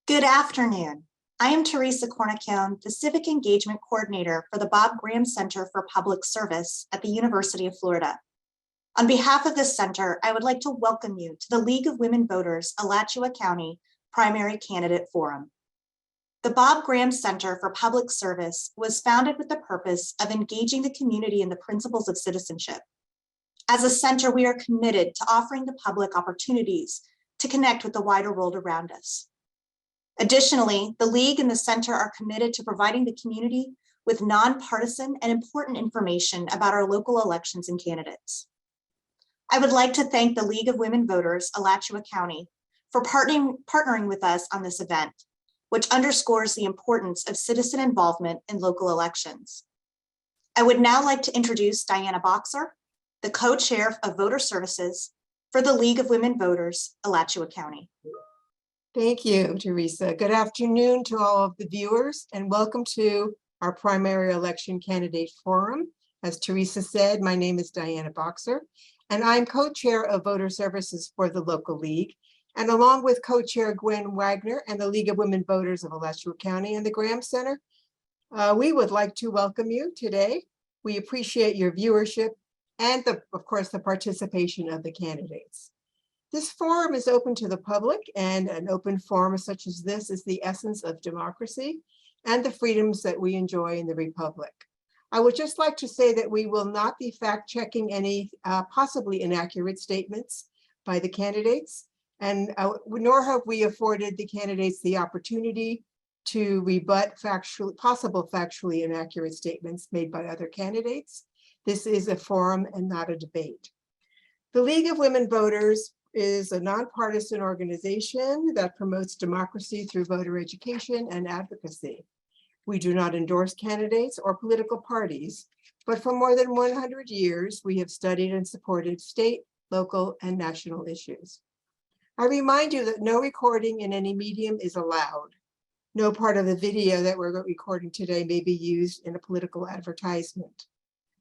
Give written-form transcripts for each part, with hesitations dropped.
Good afternoon. I am Teresa Cornicone, the Civic Engagement Coordinator for the Bob Graham Center for Public Service at the University of Florida. On behalf of this center, I would like to welcome you to the League of Women Voters Alachua County Primary Candidate Forum. The Bob Graham Center for Public Service was founded with the purpose of engaging the community in the principles of citizenship. As a center, we are committed to offering the public opportunities to connect with the wider world around us. Additionally, the League and the Center are committed to providing the community with nonpartisan and important information about our local elections and candidates. I would like to thank the League of Women Voters Alachua County for partnering with us on this event, which underscores the importance of citizen involvement in local elections. I would now like to introduce Diana Boxer, the co-chair of Voter Services for the League of Women Voters Alachua County. Thank you, Teresa. Good afternoon to all of the viewers and welcome to our primary election candidate forum. As Teresa said, my name is Diana Boxer and I'm co-chair of Voter Services for the local league. And along with co-chair Gwen Wagner and the League of Women Voters of Alachua County and the Graham Center, we would like to welcome you today. We appreciate your viewership and of course, the participation of the candidates. This forum is open to the public, and an open forum such as this is the essence of democracy and the freedoms that we enjoy in the Republic. I would just like to say that we will not be fact-checking any possibly inaccurate statements by the candidates, and nor have we afforded the candidates the opportunity to rebut possible factually inaccurate statements made by other candidates. This is a forum and not a debate. The League of Women Voters is a nonpartisan organization that promotes democracy through voter education and advocacy. We do not endorse candidates or political parties, but for more than 100 years, we have studied and supported state, local, and national issues. I remind you that no recording in any medium is allowed. No part of the video that we're recording today may be used in a political advertisement.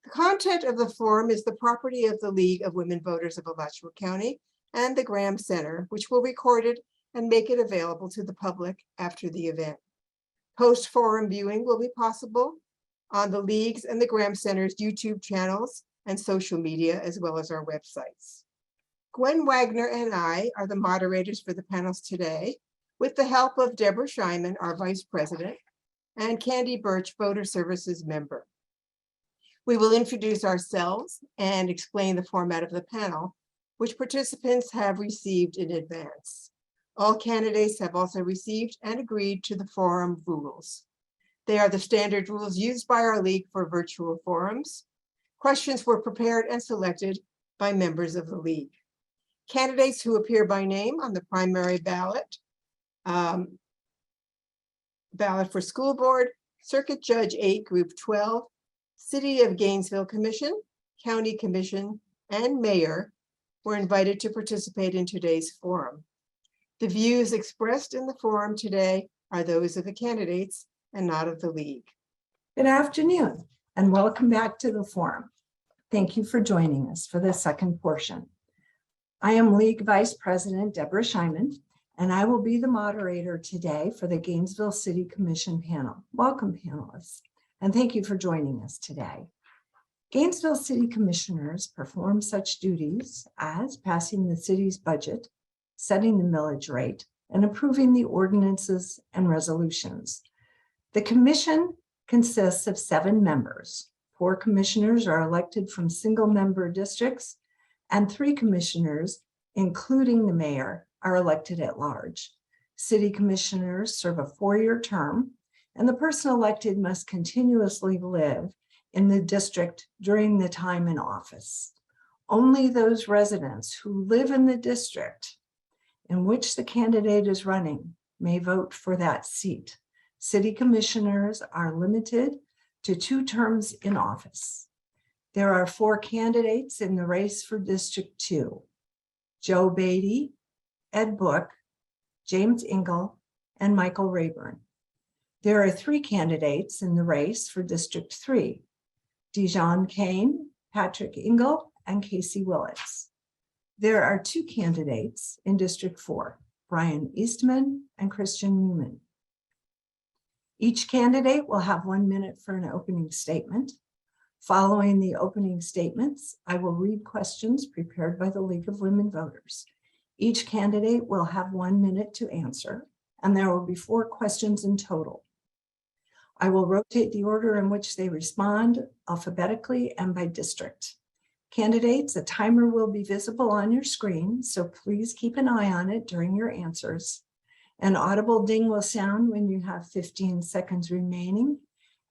The content of the forum is the property of the League of Women Voters of Alachua County and the Graham Center, which will record it and make it available to the public after the event. Post-forum viewing will be possible on the League's and the Graham Center's YouTube channels and social media, as well as our websites. Gwen Wagner and I are the moderators for the panels today, with the help of Deborah Scheinman, our Vice President, and Candy Birch, Voter Services member. We will introduce ourselves and explain the format of the panel, which participants have received in advance. All candidates have also received and agreed to the forum rules. They are the standard rules used by our league for virtual forums. Questions were prepared and selected by members of the league. Candidates who appear by name on the primary ballot, ballot for school board, Circuit Judge 8, Group 12, City of Gainesville Commission, County Commission, and Mayor were invited to participate in today's forum. The views expressed in the forum today are those of the candidates and not of the league. Good afternoon and welcome back to the forum. Thank you for joining us for the second portion. I am League Vice President Deborah Scheinman, and I will be the moderator today for the Gainesville City Commission panel. Welcome, panelists, and thank you for joining us today. Gainesville City Commissioners perform such duties as passing the city's budget, setting the millage rate, and approving the ordinances and resolutions. The commission consists of 7 members. 4 commissioners are elected from single-member districts, and 3 commissioners, including the mayor, are elected at large. City commissioners serve a 4-year term, and the person elected must continuously live in the district during the time in office. Only those residents who live in the district in which the candidate is running may vote for that seat. City commissioners are limited to 2 terms in office. There are 4 candidates in the race for District 2: Joe Beatty, Ed Book, James Engel, and Michael Rayburn. There are 3 candidates in the race for District 3: Dijon Kane, Patrick Engel, and Casey Willits. There are 2 candidates in District 4: Brian Eastman, and Christian Newman. Each candidate will have 1 minute for an opening statement. Following the opening statements, I will read questions prepared by the League of Women Voters. Each candidate will have 1 minute to answer, and there will be 4 questions in total. I will rotate the order in which they respond alphabetically and by district. Candidates, a timer will be visible on your screen, so please keep an eye on it during your answers. An audible ding will sound when you have 15 seconds remaining,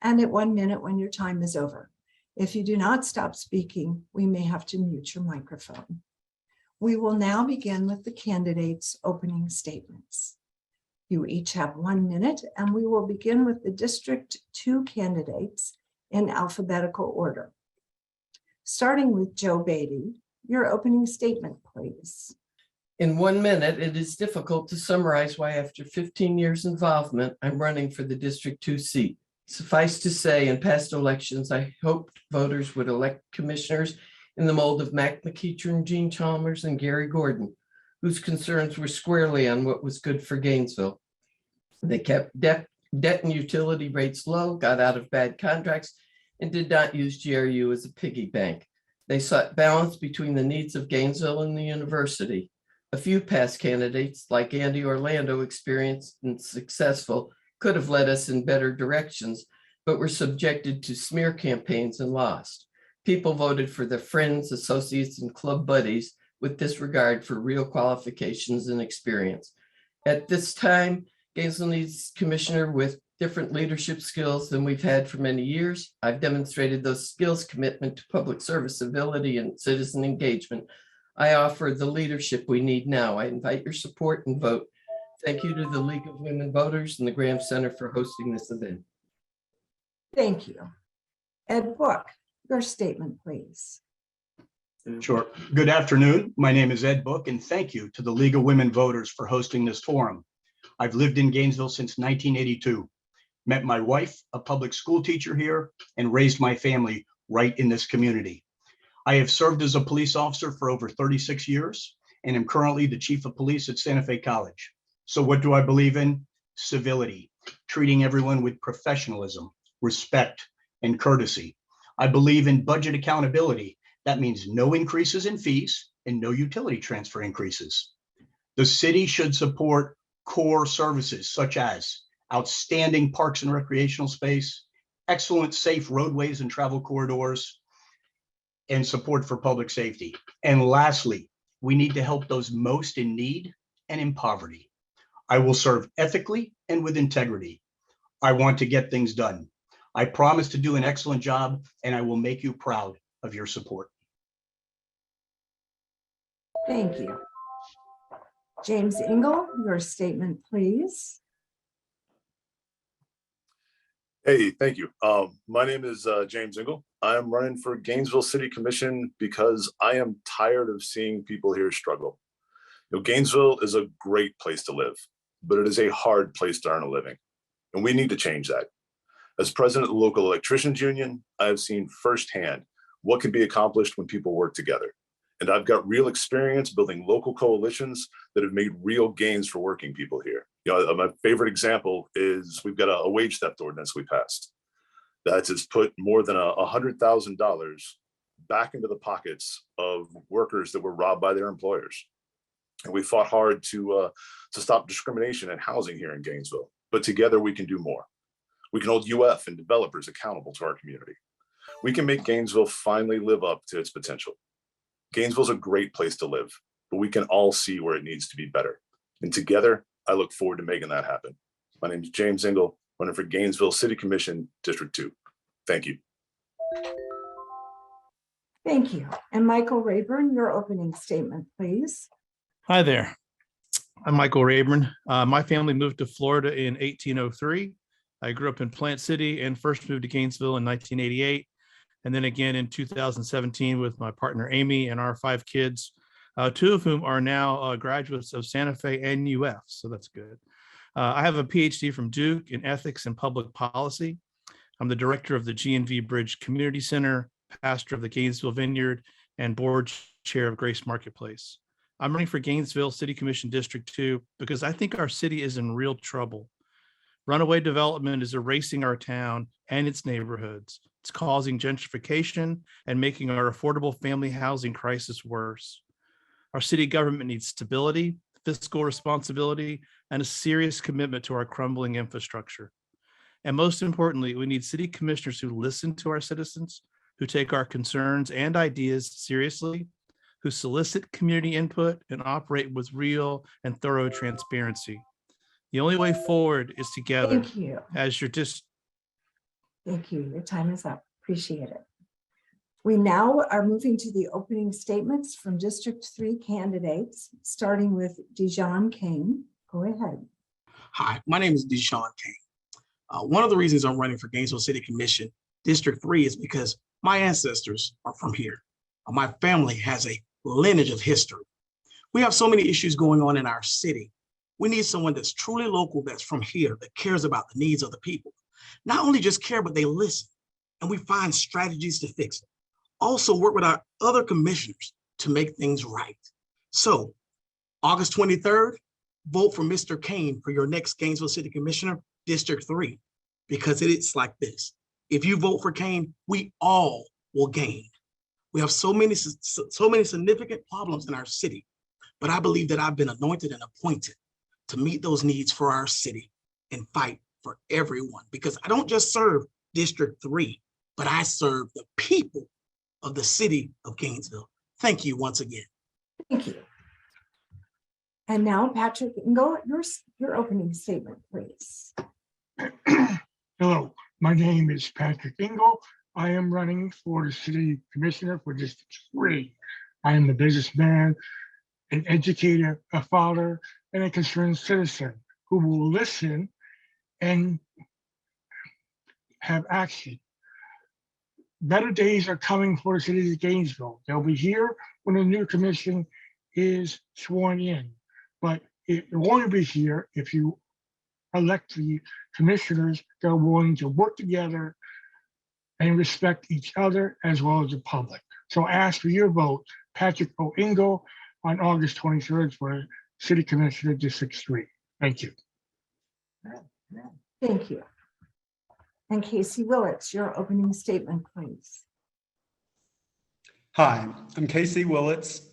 and at 1 minute when your time is over. If you do not stop speaking, we may have to mute your microphone. We will now begin with the candidates' opening statements. You each have 1 minute, and we will begin with the District 2 candidates in alphabetical order. Starting with Joe Beatty, your opening statement, please. In 1 minute, it is difficult to summarize why after 15 years involvement, I'm running for the District 2 seat. Suffice to say, in past elections, I hoped voters would elect commissioners in the mold of Mac McEachern, Gene Chalmers, and Gary Gordon, whose concerns were squarely on what was good for Gainesville. They kept debt and utility rates low, got out of bad contracts, and did not use GRU as a piggy bank. They sought balance between the needs of Gainesville and the university. A few past candidates, like Andy Orlando, experienced and successful, could have led us in better directions, but were subjected to smear campaigns and lost. People voted for their friends, associates, and club buddies with disregard for real qualifications and experience. At this time, Gainesville needs a commissioner with different leadership skills than we've had for many years. I've demonstrated those skills, commitment to public service, civility, and citizen engagement. I offer the leadership we need now. I invite your support and vote. Thank you to the League of Women Voters and the Graham Center for hosting this event. Thank you. Ed Book, your statement, please. Sure. Good afternoon. My name is Ed Book, and thank you to the League of Women Voters for hosting this forum. I've lived in Gainesville since 1982, met my wife, a public school teacher here, and raised my family right in this community. I have served as a police officer for over 36 years and am currently the chief of police at Santa Fe College. So what do I believe in? Civility, treating everyone with professionalism, respect, and courtesy. I believe in budget accountability. That means no increases in fees and no utility transfer increases. The city should support core services such as outstanding parks and recreational space, excellent safe roadways and travel corridors, and support for public safety. And lastly, we need to help those most in need and in poverty. I will serve ethically and with integrity. I want to get things done. I promise to do an excellent job, and I will make you proud of your support. Thank you. James Engel, your statement, please. Hey, thank you. My name is James Engel. I am running for Gainesville City Commission because I am tired of seeing people here struggle. You know, Gainesville is a great place to live, but it is a hard place to earn a living, and we need to change that. As president of the local electricians union, I have seen firsthand what can be accomplished when people work together. And I've got real experience building local coalitions that have made real gains for working people here. You know, my favorite example is we've got a wage theft ordinance we passed that has put more than $100,000 back into the pockets of workers that were robbed by their employers. And we fought hard to stop discrimination in housing here in Gainesville, but together we can do more. We can hold UF and developers accountable to our community. We can make Gainesville finally live up to its potential. Gainesville's a great place to live, but we can all see where it needs to be better. And together, I look forward to making that happen. My name is James Engel, running for Gainesville City Commission, District 2. Thank you. Thank you. And Michael Rayburn, your opening statement, please. Hi there. I'm Michael Rayburn. My family moved to Florida in 1803. I grew up in Plant City and first moved to Gainesville in 1988. And then again in 2017 with my partner, Amy, and our 5 kids, 2 of whom are now graduates of Santa Fe and UF. So that's good. I have a PhD from Duke in ethics and public policy. I'm the director of the GNV Bridge Community Center, pastor of the Gainesville Vineyard, and board chair of Grace Marketplace. I'm running for Gainesville City Commission District 2 because I think our city is in real trouble. Runaway development is erasing our town and its neighborhoods. It's causing gentrification and making our affordable family housing crisis worse. Our city government needs stability, fiscal responsibility, and a serious commitment to our crumbling infrastructure. And most importantly, we need city commissioners who listen to our citizens, who take our concerns and ideas seriously, who solicit community input and operate with real and thorough transparency. The only way forward is together Thank you. as your Thank you. Your time is up. Appreciate it. We now are moving to the opening statements from District 3 candidates, starting with Dijon Kane. Go ahead. Hi, my name is Deshaun Kane. One of the reasons I'm running for Gainesville City Commission District 3 is because my ancestors are from here. My family has a lineage of history. We have so many issues going on in our city. We need someone that's truly local, that's from here, that cares about the needs of the people. Not only just care, but they listen, and we find strategies to fix it. Also work with our other commissioners to make things right. So August 23rd, vote for Mr. Kane for your next Gainesville City Commissioner, District 3, because it's like this. If you vote for Kane, we all will gain. We have so many significant problems in our city, but I believe that I've been anointed and appointed to meet those needs for our city and fight for everyone, because I don't just serve District 3, but I serve the people of the city of Gainesville. Thank you once again. Thank you. And now, Patrick, go your opening statement, please. Hello, my name is Patrick Ingle. I am running for the City Commissioner for District 3. I am a businessman, an educator, a father, and a concerned citizen who will listen and have action. Better days are coming for the city of Gainesville. They'll be here when the new commission is sworn in, but it won't be here if you elect the commissioners that are willing to work together and respect each other as well as the public. So ask for your vote, Patrick O. Ingle, on August 23rd for City Commissioner District 3. Thank you. Thank you. And Casey Willits, your opening statement, please. Hi, I'm Casey Willits.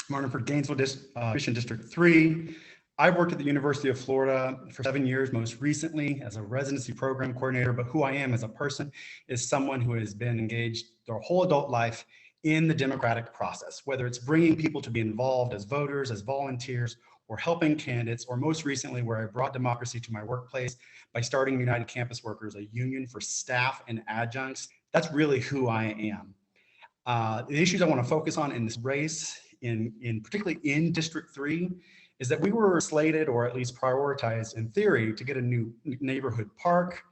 I'm running for Gainesville Commission District 3. I've worked at the University of Florida for 7 years, most recently as a residency program coordinator, but who I am as a person is someone who has been engaged their whole adult life in the democratic process, whether it's bringing people to be involved as voters, as volunteers, or helping candidates, or most recently where I brought democracy to my workplace by starting United Campus Workers, a union for staff and adjuncts. That's really who I am. The issues I want to focus on in this race, particularly in District 3, is that we were slated, or at least prioritized in theory, to get a new neighborhood park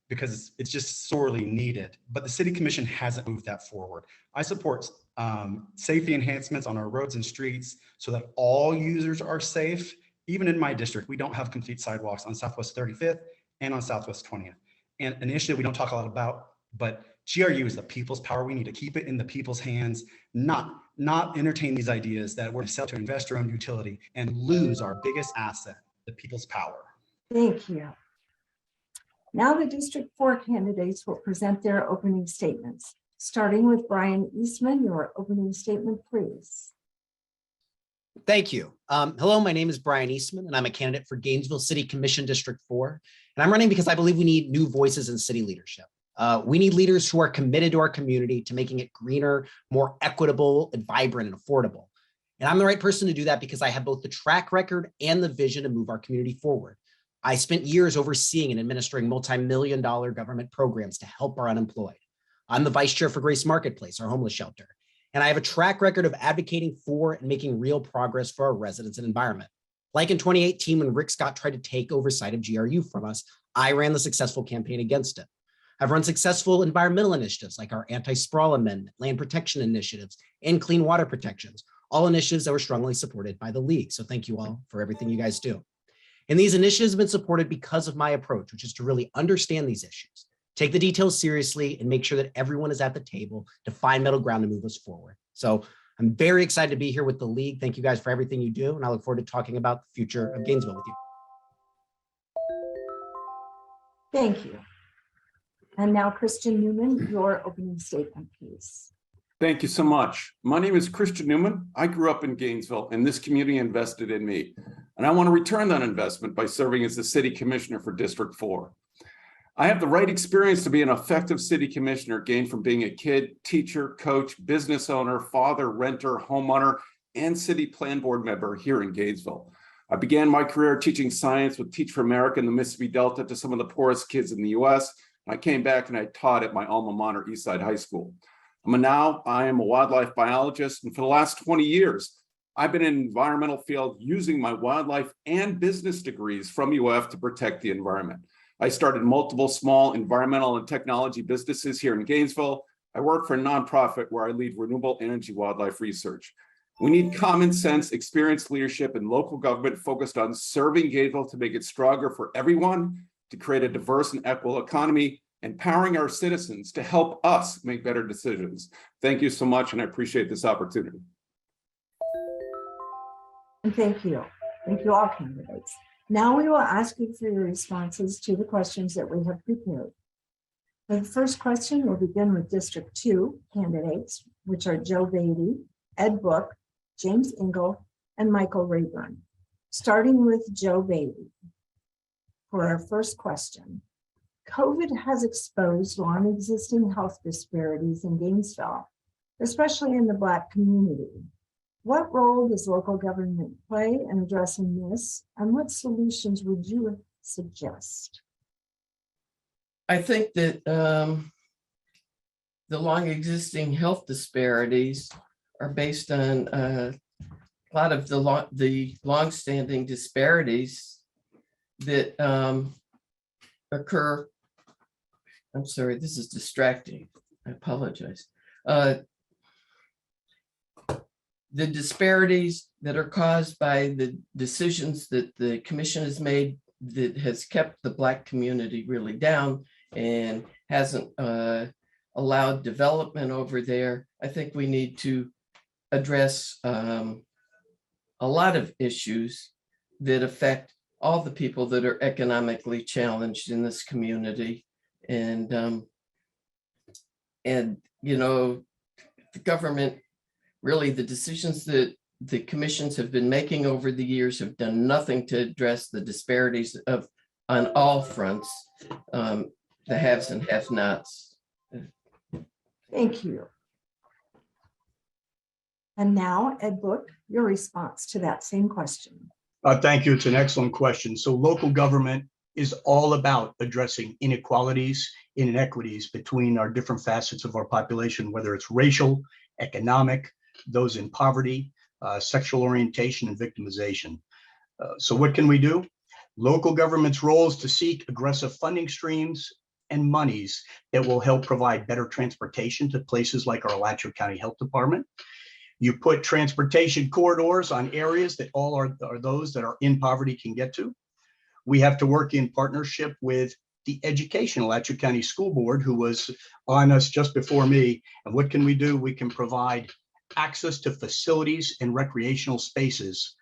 because it's just sorely needed. But the City Commission hasn't moved that forward. I support safety enhancements on our roads and streets so that all users are safe. Even in my district, we don't have complete sidewalks on Southwest 35th and on Southwest 20th. And an issue we don't talk a lot about, but GRU is the people's power. We need to keep it in the people's hands, not entertain these ideas that we're sell to investor-owned utility and lose our biggest asset, the people's power. Thank you. Now the District 4 candidates will present their opening statements, starting with Brian Eastman. Your opening statement, please. Thank you. Hello, my name is Brian Eastman, and I'm a candidate for Gainesville City Commission District 4. And I'm running because I believe we need new voices in city leadership. We need leaders who are committed to our community, to making it greener, more equitable, and vibrant and affordable. And I'm the right person to do that because I have both the track record and the vision to move our community forward. I spent years overseeing and administering multi-million-dollar government programs to help our unemployed. I'm the vice chair for Grace Marketplace, our homeless shelter. And I have a track record of advocating for and making real progress for our residents and environment. Like in 2018, when Rick Scott tried to take oversight of GRU from us, I ran the successful campaign against it. I've run successful environmental initiatives like our anti-sprawl amendment, land protection initiatives, and clean water protections, all initiatives that were strongly supported by the league. So thank you all for everything you guys do. And these initiatives have been supported because of my approach, which is to really understand these issues, take the details seriously, and make sure that everyone is at the table to find middle ground to move us forward. So I'm very excited to be here with the league. Thank you guys for everything you do, and I look forward to talking about the future of Gainesville with you. Thank you. And now Christian Newman, your opening statement, please. Thank you so much. My name is Christian Newman. I grew up in Gainesville and this community invested in me. And I want to return that investment by serving as the city commissioner for District 4. I have the right experience to be an effective city commissioner gained from being a kid, teacher, coach, business owner, father, renter, homeowner, and city plan board member here in Gainesville. I began my career teaching science with Teach for America in the Mississippi Delta to some of the poorest kids in the US. I came back and I taught at my alma mater, Eastside High School. I am a wildlife biologist, and for the last 20 years, I've been in the environmental field using my wildlife and business degrees from UF to protect the environment. I started multiple small environmental and technology businesses here in Gainesville. I work for a nonprofit where I lead renewable energy wildlife research. We need common sense, experienced leadership and local government focused on serving Gainesville to make it stronger for everyone, to create a diverse and equitable economy, empowering our citizens to help us make better decisions. Thank you so much, and I appreciate this opportunity. And thank you. Thank you all candidates. Now we will ask you for your responses to the questions that we have prepared. For the first question, we'll begin with District 2 candidates, which are Joe Beatty, Ed Book, James Engel, and Michael Rayburn. Starting with Joe Beatty. For our first question, COVID has exposed long existing health disparities in Gainesville, especially in the Black community. What role does local government play in addressing this, and what solutions would you suggest? I think that the long existing health disparities are based on a lot of the longstanding disparities that occur. I'm sorry, this is distracting. I apologize. The disparities that are caused by the decisions that the commission has made that has kept the Black community really down and hasn't allowed development over there. I think we need to address a lot of issues that affect all the people that are economically challenged in this community. And you know, the government, really the decisions that the commissions have been making over the years have done nothing to address the disparities on all fronts, the haves and have-nots. Thank you. And now, Ed Book, your response to that same question. Thank you. It's an excellent question. So local government is all about addressing inequalities, inequities between our different facets of our population, whether it's racial, economic, those in poverty, sexual orientation, and victimization. So what can we do? Local government's role is to seek aggressive funding streams and monies that will help provide better transportation to places like our Alachua County Health Department. You put transportation corridors on areas that all are those that are in poverty can get to. We have to work in partnership with the education Alachua County School Board, who was on us just before me. And what can we do? We can provide access to facilities and recreational spaces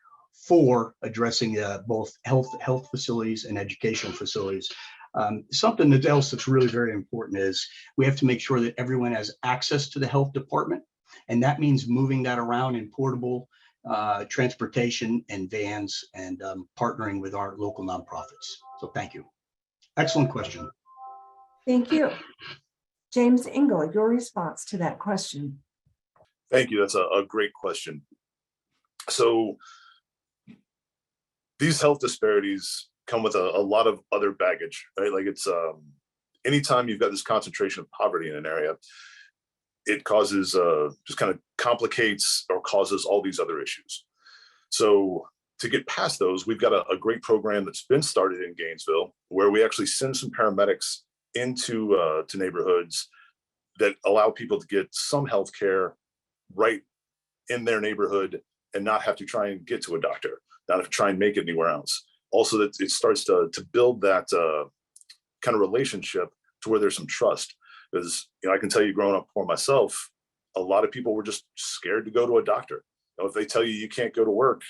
for addressing both health facilities and educational facilities. Something else that's really very important is we have to make sure that everyone has access to the health department. And that means moving that around in portable transportation and vans and partnering with our local nonprofits. So thank you. Excellent question. Thank you. James Engel, your response to that question. Thank you. That's a great question. So these health disparities come with a lot of other baggage, right? Like it's anytime you've got this concentration of poverty in an area, it causes just kind of complicates or causes all these other issues. So to get past those, we've got a great program that's been started in Gainesville where we actually send some paramedics into to neighborhoods that allow people to get some health care right in their neighborhood and not have to try and get to a doctor, not have to try and make it anywhere else. Also, that it starts to build that kind of relationship to where there's some trust. Because I can tell you, growing up poor myself, a lot of people were just scared to go to a doctor. You know, if they tell you you can't go to work,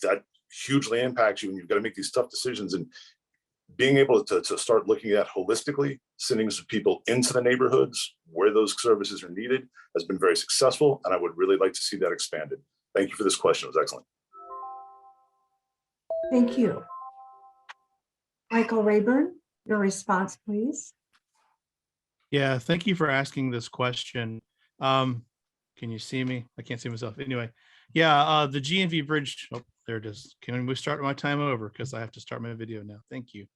that hugely impacts you, and you've got to make these tough decisions. And being able to start looking at holistically, sending some people into the neighborhoods where those services are needed has been very successful. And I would really like to see that expanded. Thank you for this question. It was excellent. Thank you. Michael Rayburn, your response, please. Yeah, thank you for asking this question. Can you see me? I can't see myself. Anyway, yeah, the GNV Bridge, oh, there it is. Can we start my time over? Because I have to start my video now. Thank you.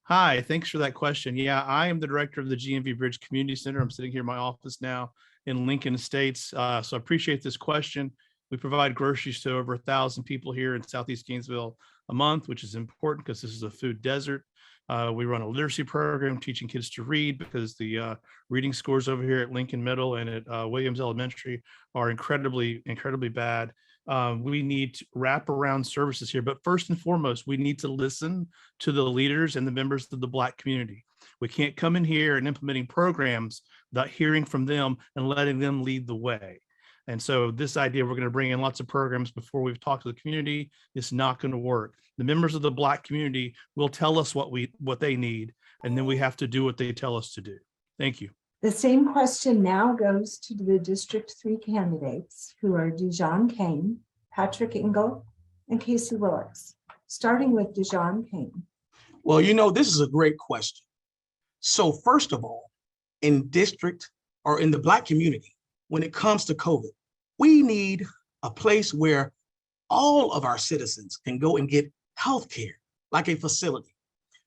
Hi, thanks for that question. Yeah, I am the director of the GNV Bridge Community Center. I'm sitting here in my office now in Lincoln Estates. So I appreciate this question. We provide groceries to over 1,000 people here in Southeast Gainesville a month, which is important because this is a food desert. We run a literacy program teaching kids to read because the reading scores over here at Lincoln Middle and at Williams Elementary are incredibly bad. We need wraparound services here, but first and foremost, we need to listen to the leaders and the members of the Black community. We can't come in here and implementing programs without hearing from them and letting them lead the way. And so this idea, we're going to bring in lots of programs before we've talked to the community, it's not going to work. The members of the Black community will tell us what they need, and then we have to do what they tell us to do. Thank you. The same question now goes to the District 3 candidates, who are Dijon Kane, Patrick Engel, and Casey Willits. Starting with Dijon Kane. Well, this is a great question. So first of all, in district or in the Black community, when it comes to COVID, we need a place where all of our citizens can go and get healthcare, like a facility.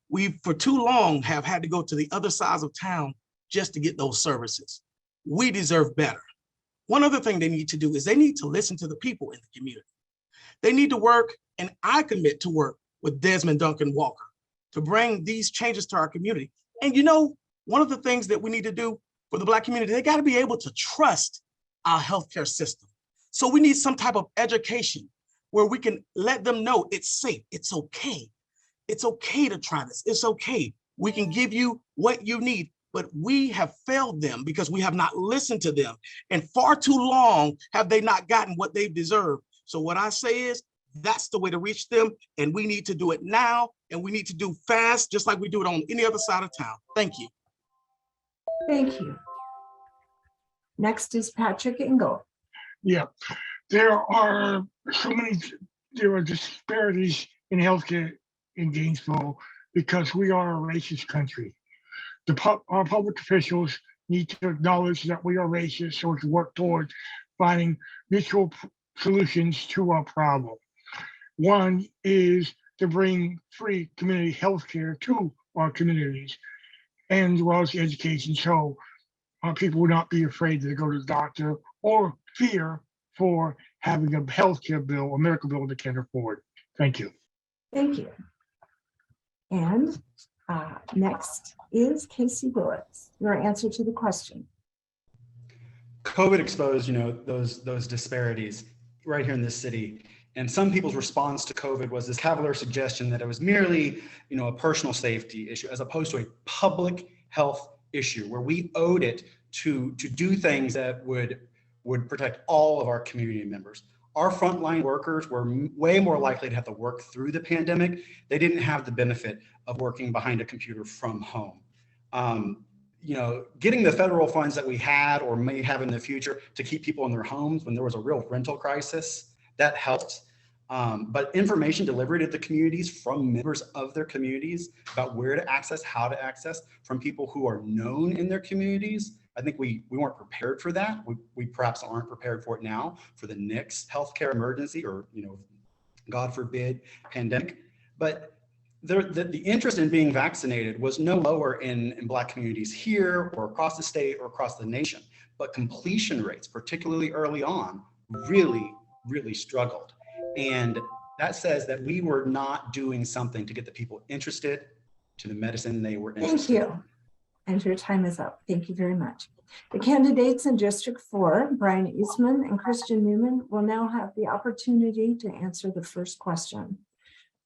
We, for too long, have had to go to the other sides of town just to get those services. We deserve better. One other thing they need to do is they need to listen to the people in the community. They need to work, and I commit to work with Desmond Duncan Walker to bring these changes to our community. And one of the things that we need to do for the Black community, they got to be able to trust our healthcare system. So we need some type of education where we can let them know it's safe, it's okay. It's okay to try this, it's okay. We can give you what you need, but we have failed them because we have not listened to them. And far too long have they not gotten what they deserve. So what I say is, that's the way to reach them, and we need to do it now, and we need to do fast, just like we do it on any other side of town. Thank you. Thank you. Next is Patrick Engel. Yeah, there are disparities in healthcare in Gainesville because we are a racist country. Our public officials need to acknowledge that we are racist so to work towards finding mutual solutions to our problem. One is to bring free community health care to our communities, and as well as education, so our people will not be afraid to go to the doctor or fear for having a health care bill, a medical bill they can't afford. Thank you. Thank you. And next is Casey Willits. Your answer to the question. COVID exposed, those disparities right here in this city. And some people's response to COVID was this cavalier suggestion that it was merely, a personal safety issue, as opposed to a public health issue where we owed it to do things that would protect all of our community members. Our frontline workers were way more likely to have to work through the pandemic. They didn't have the benefit of working behind a computer from home. Getting the federal funds that we had or may have in the future to keep people in their homes when there was a real rental crisis, that helped. But information delivered to the communities from members of their communities about where to access, how to access, from people who are known in their communities, I think we weren't prepared for that. We perhaps aren't prepared for it now for the next healthcare emergency or, God forbid, pandemic. But the interest in being vaccinated was no lower in Black communities here or across the state or across the nation, but completion rates, particularly early on, really struggled. And that says that we were not doing something to get the people interested to the medicine they were interested in. Thank you. And your time is up. Thank you very much. The candidates in District 4, Brian Eastman and Christian Newman, will now have the opportunity to answer the first question,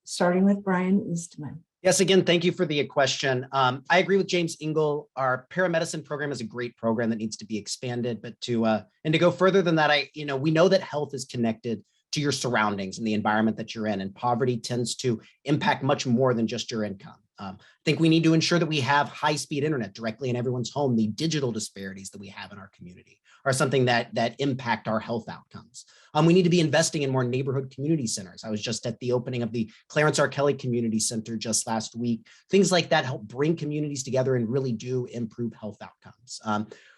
starting with Brian Eastman. Yes, again, thank you for the question. I agree with James Engel. Our paramedicine program is a great program that needs to be expanded, but to go further than that, we know that health is connected to your surroundings and the environment that you're in, and poverty tends to impact much more than just your income. I think we need to ensure that we have high-speed internet directly in everyone's home. The digital disparities that we have in our community are something that impact our health outcomes. We need to be investing in more neighborhood community centers. I was just at the opening of the Clarence R. Kelly Community Center just last week. Things like that help bring communities together and really do improve health outcomes.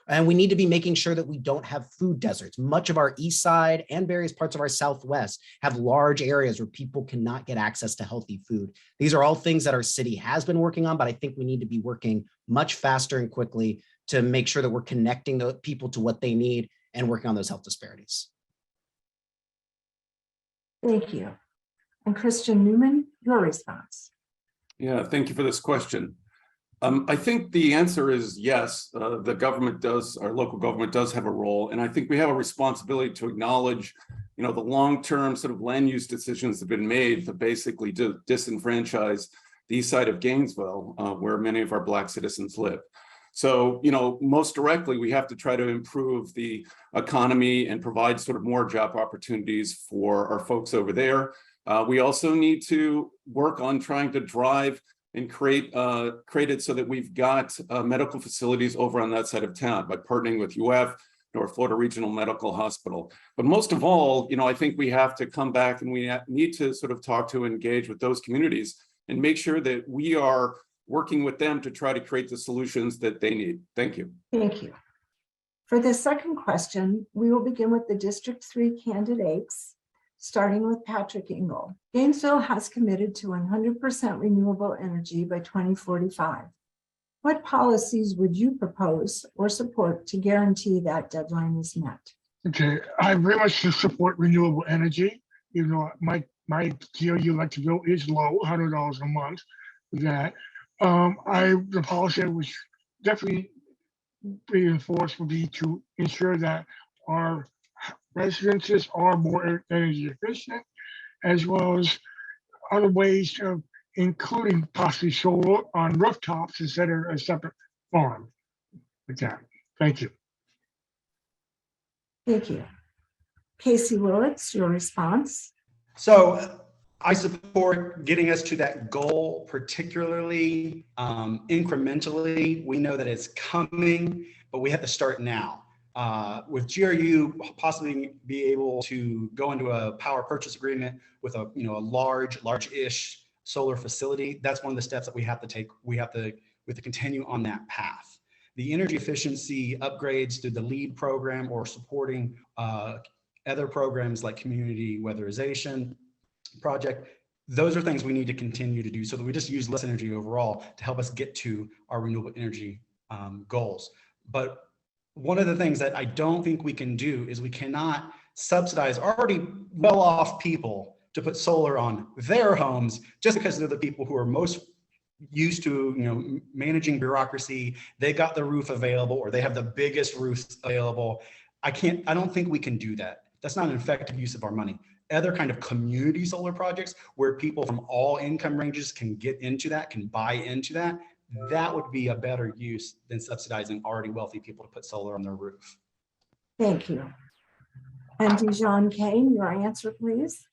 And we need to be making sure that we don't have food deserts. Much of our east side and various parts of our southwest have large areas where people cannot get access to healthy food. These are all things that our city has been working on, but I think we need to be working much faster and quickly to make sure that we're connecting the people to what they need and working on those health disparities. Thank you. And Christian Newman, your response. Yeah, thank you for this question. I think the answer is yes. The government does, our local government does have a role, and I think we have a responsibility to acknowledge, the long-term sort of land use decisions that have been made to basically disenfranchise the east side of Gainesville, where many of our Black citizens live. So, most directly, we have to try to improve the economy and provide sort of more job opportunities for our folks over there. We also need to work on trying to drive and create it so that we've got medical facilities over on that side of town by partnering with UF, North Florida Regional Medical Hospital. But most of all, I think we have to come back and we need to sort of talk to and engage with those communities and make sure that we are working with them to try to create the solutions that they need. Thank you. Thank you. For the second question, we will begin with the District 3 candidates, starting with Patrick Engel. Gainesville has committed to 100% renewable energy by 2045. What policies would you propose or support to guarantee that deadline is met? Okay, I very much support renewable energy. My GOU electric bill is low, $100 a month for that. The policy that was definitely be enforced would be to ensure that our residences are more energy efficient, as well as other ways of including possibly solar on rooftops instead of a separate farm. Okay, thank you. Thank you. Casey Willits, your response. So I support getting us to that goal, particularly incrementally. We know that it's coming, but we have to start now. With GRU possibly be able to go into a power purchase agreement with a large-ish solar facility. That's one of the steps that we have to take. We have to continue on that path. The energy efficiency upgrades through the LEED program or supporting other programs like community weatherization project. Those are things we need to continue to do so that we just use less energy overall to help us get to our renewable energy goals. But one of the things that I don't think we can do is we cannot subsidize already well-off people to put solar on their homes just because they're the people who are most used to managing bureaucracy. They got the roof available or they have the biggest roofs available. I don't think we can do that. That's not an effective use of our money. Other kind of community solar projects where people from all income ranges can get into that, can buy into that, that would be a better use than subsidizing already wealthy people to put solar on their roof. Thank you. And Dijon Kane, your answer, please.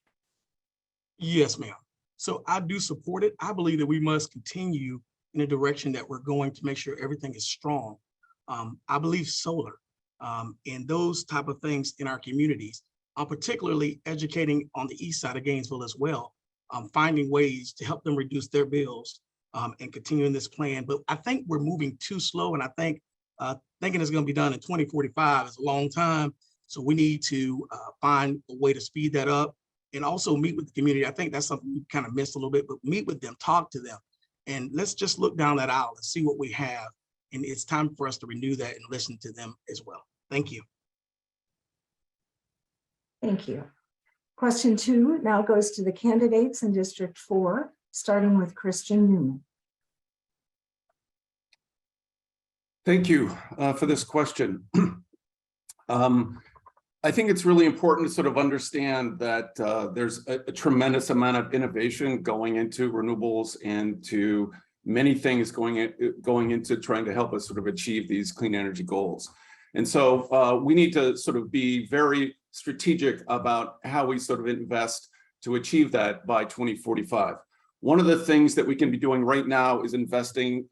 Yes, ma'am. So I do support it. I believe that we must continue in the direction that we're going to make sure everything is strong. I believe solar and those type of things in our communities, particularly educating on the east side of Gainesville as well, finding ways to help them reduce their bills and continuing this plan. But I think we're moving too slow, and I think thinking it's going to be done in 2045 is a long time. So we need to find a way to speed that up and also meet with the community. I think that's something we kind of missed a little bit, but meet with them, talk to them, and let's just look down that aisle and see what we have. And it's time for us to renew that and listen to them as well. Thank you. Thank you. Question 2 now goes to the candidates in District 4, starting with Christian Newman. Thank you for this question. I think it's really important to sort of understand that there's a tremendous amount of innovation going into renewables and to many things going into trying to help us sort of achieve these clean energy goals. And so we need to sort of be very strategic about how we sort of invest to achieve that by 2045. One of the things that we can be doing right now is investing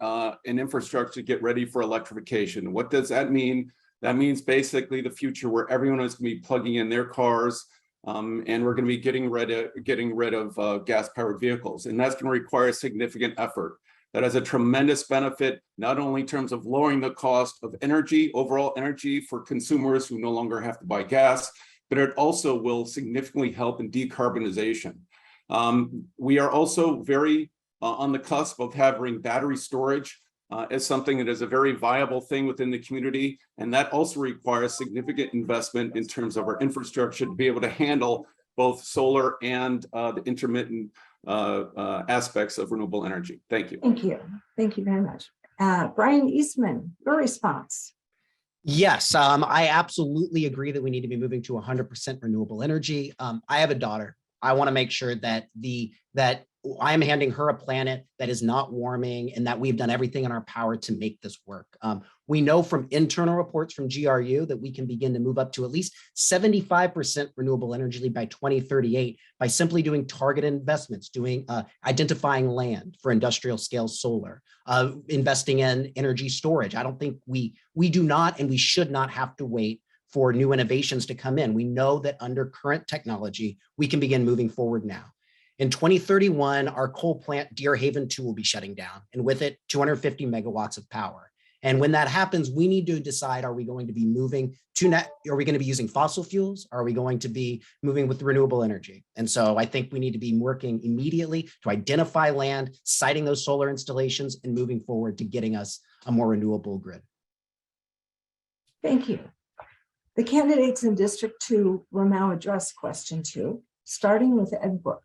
in infrastructure to get ready for electrification. What does that mean? That means basically the future where everyone is going to be plugging in their cars, and we're going to be getting rid of gas-powered vehicles. And that's going to require significant effort. That has a tremendous benefit, not only in terms of lowering the cost of energy, overall energy for consumers who no longer have to buy gas, but it also will significantly help in decarbonization. We are also very on the cusp of having battery storage as something that is a very viable thing within the community. And that also requires significant investment in terms of our infrastructure to be able to handle both solar and the intermittent aspects of renewable energy. Thank you. Thank you. Thank you very much. Brian Eastman, your response. Yes, I absolutely agree that we need to be moving to 100% renewable energy. I have a daughter. I want to make sure that that I am handing her a planet that is not warming and that we've done everything in our power to make this work. We know from internal reports from GRU that we can begin to move up to at least 75% renewable energy by 2038 by simply doing targeted investments, identifying land for industrial scale solar, investing in energy storage. I don't think we do not and we should not have to wait for new innovations to come in. We know that under current technology, we can begin moving forward now. In 2031, our coal plant Deer Haven 2 will be shutting down, and with it, 250 megawatts of power. And when that happens, we need to decide, are we going to be moving to are we going to be using fossil fuels? Are we going to be moving with renewable energy? And so I think we need to be working immediately to identify land, siting those solar installations, and moving forward to getting us a more renewable grid. Thank you. The candidates in District 2 will now address question 2, starting with Ed Book.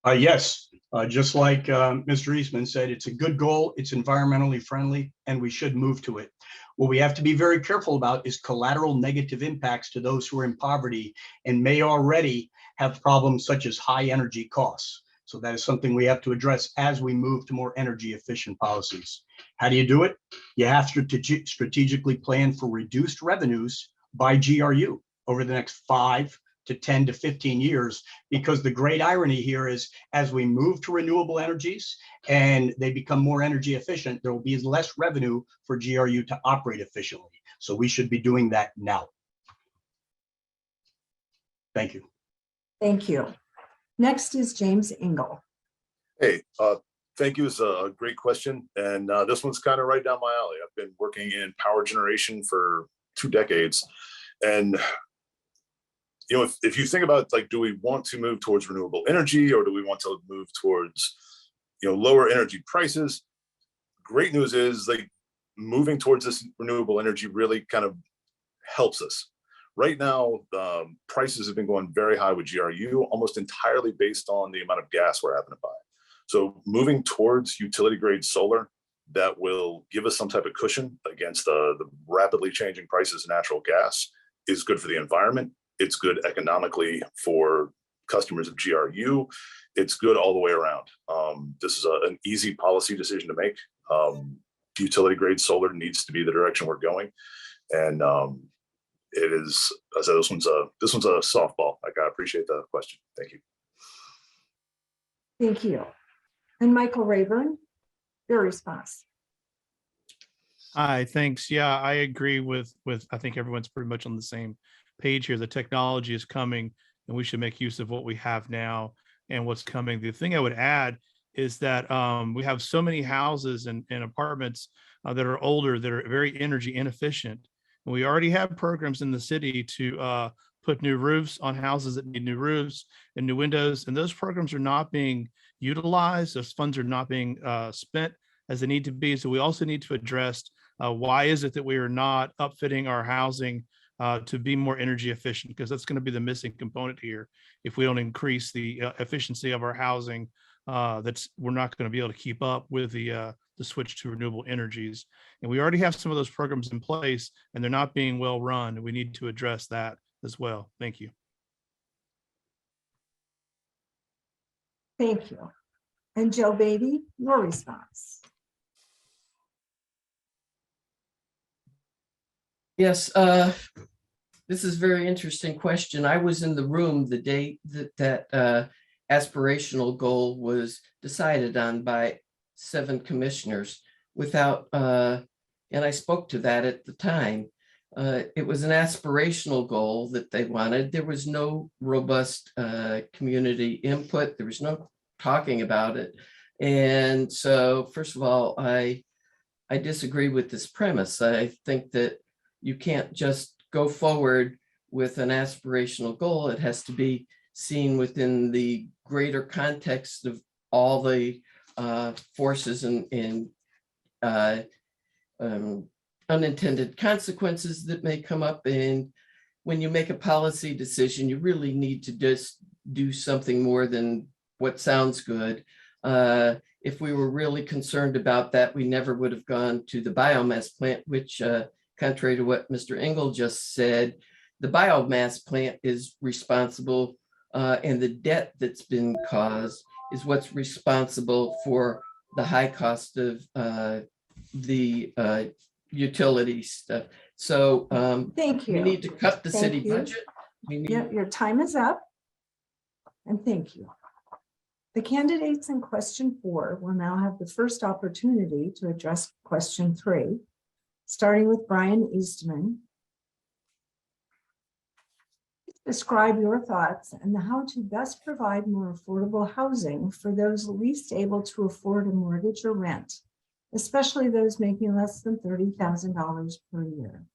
Yes, just like Mr. Eastman said, it's a good goal, it's environmentally friendly, and we should move to it. What we have to be very careful about is collateral negative impacts to those who are in poverty and may already have problems such as high energy costs. So that is something we have to address as we move to more energy efficient policies. How do you do it? You have to strategically plan for reduced revenues by GRU over the next 5 to 10 to 15 years, because the great irony here is as we move to renewable energies and they become more energy efficient, there will be less revenue for GRU to operate efficiently. So we should be doing that now. Thank you. Thank you. Next is James Engel. Hey, thank you. It's a great question. And this one's kind of right down my alley. I've been working in power generation for 2 decades. And you know, if you think about, like, do we want to move towards renewable energy or do we want to move towards, you know, lower energy prices? Great news is, like, moving towards this renewable energy really kind of helps us. Right now, prices have been going very high with GRU, almost entirely based on the amount of gas we're having to buy. So moving towards utility grade solar that will give us some type of cushion against the rapidly changing prices of natural gas is good for the environment. It's good economically for customers of GRU. It's good all the way around. This is an easy policy decision to make. Utility grade solar needs to be the direction we're going. And it is, I said, this one's a softball. Like, I appreciate the question. Thank you. Thank you. And Michael Rayburn, your response. Hi, thanks. Yeah, I agree with I think everyone's pretty much on the same page here. The technology is coming and we should make use of what we have now and what's coming. The thing I would add is that we have so many houses and apartments that are older, that are very energy inefficient. And we already have programs in the city to put new roofs on houses that need new roofs and new windows. And those programs are not being utilized. Those funds are not being spent as they need to be. So we also need to address why is it that we are not upfitting our housing to be more energy efficient, because that's going to be the missing component here. If we don't increase the efficiency of our housing, we're not going to be able to keep up with the the switch to renewable energies. And we already have some of those programs in place, and they're not being well run. We need to address that as well. Thank you. Thank you. And Joe Beatty, your response. Yes, this is a very interesting question. I was in the room the day that aspirational goal was decided on by 7 commissioners without, and I spoke to that at the time. It was an aspirational goal that they wanted. There was no robust community input. There was no talking about it. And so, first of all, I disagree with this premise. I think that you can't just go forward with an aspirational goal. It has to be seen within the greater context of all the forces and unintended consequences that may come up. And when you make a policy decision, you really need to just do something more than what sounds good. If we were really concerned about that, we never would have gone to the biomass plant, which contrary to what Mr. Engel just said, the biomass plant is responsible and the debt that's been caused is what's responsible for the high cost of the utility stuff. So Thank you. we need to cut the Thank city you. budget. We need Yeah, your time is up. And thank you. The candidates in question 4 will now have the first opportunity to address question 3, starting with Brian Eastman. Describe your thoughts and how to best provide more affordable housing for those least able to afford a mortgage or rent, especially those making less than $30,000 per year.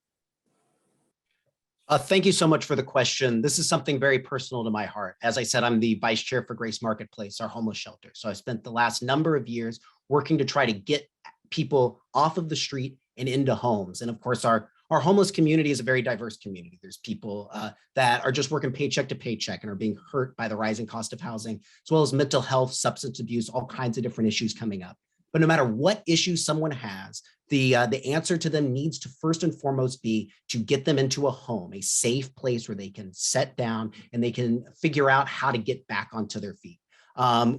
Thank you so much for the question. This is something very personal to my heart. As I said, I'm the vice chair for Grace Marketplace, our homeless shelter. So I spent the last number of years working to try to get people off of the street and into homes. And of course, our homeless community is a very diverse community. There's people that are just working paycheck to paycheck and are being hurt by the rising cost of housing, as well as mental health, substance abuse, all kinds of different issues coming up. But no matter what issue someone has, the answer to them needs to first and foremost be to get them into a home, a safe place where they can sit down and they can figure out how to get back onto their feet.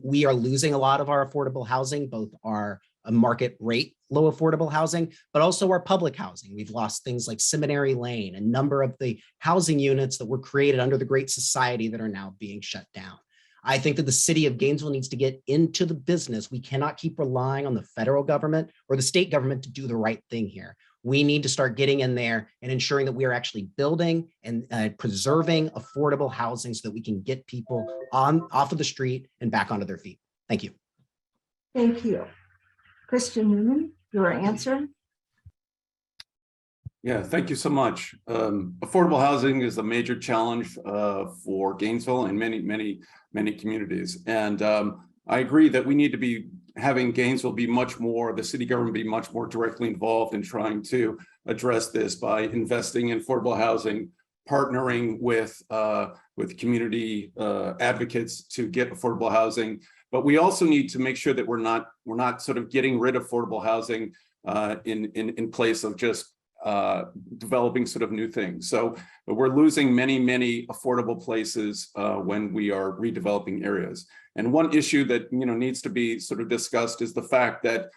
We are losing a lot of our affordable housing, both our market rate low affordable housing, but also our public housing. We've lost things like Seminary Lane, a number of the housing units that were created under the Great Society that are now being shut down. I think that the city of Gainesville needs to get into the business. We cannot keep relying on the federal government or the state government to do the right thing here. We need to start getting in there and ensuring that we are actually building and preserving affordable housing so that we can get people off of the street and back onto their feet. Thank you. Thank you. Christian Newman, your answer. Yeah, thank you so much. Affordable housing is a major challenge for Gainesville and many communities. And I agree that we need to be having Gainesville be much more, the city government be much more directly involved in trying to address this by investing in affordable housing, partnering with community advocates to get affordable housing. But we also need to make sure that we're not sort of getting rid of affordable housing in place of just developing sort of new things. So we're losing many affordable places when we are redeveloping areas. And one issue that needs to be sort of discussed is the fact that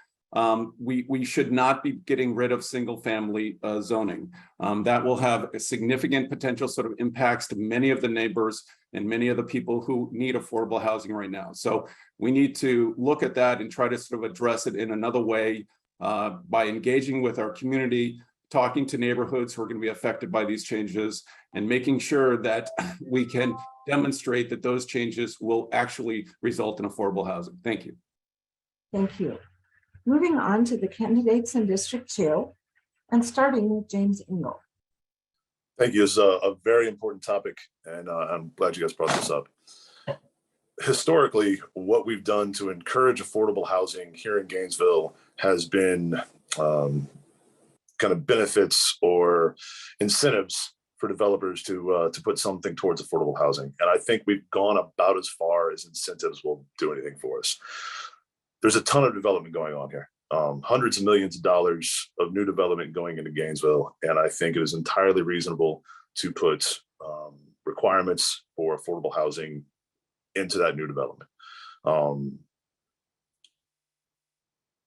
we should not be getting rid of single family zoning. That will have a significant potential sort of impacts to many of the neighbors and many of the people who need affordable housing right now. So we need to look at that and try to sort of address it in another way by engaging with our community, talking to neighborhoods who are going to be affected by these changes, and making sure that we can demonstrate that those changes will actually result in affordable housing. Thank you. Thank you. Moving on to the candidates in District 2 and starting with James Engel. Thank you. It's a very important topic, and I'm glad you guys brought this up. Historically, what we've done to encourage affordable housing here in Gainesville has been kind of benefits or incentives for developers to put something towards affordable housing. And I think we've gone about as far as incentives will do anything for us. There's a ton of development going on here. hundreds of millions of dollars of new development going into Gainesville. And I think it is entirely reasonable to put requirements for affordable housing into that new development.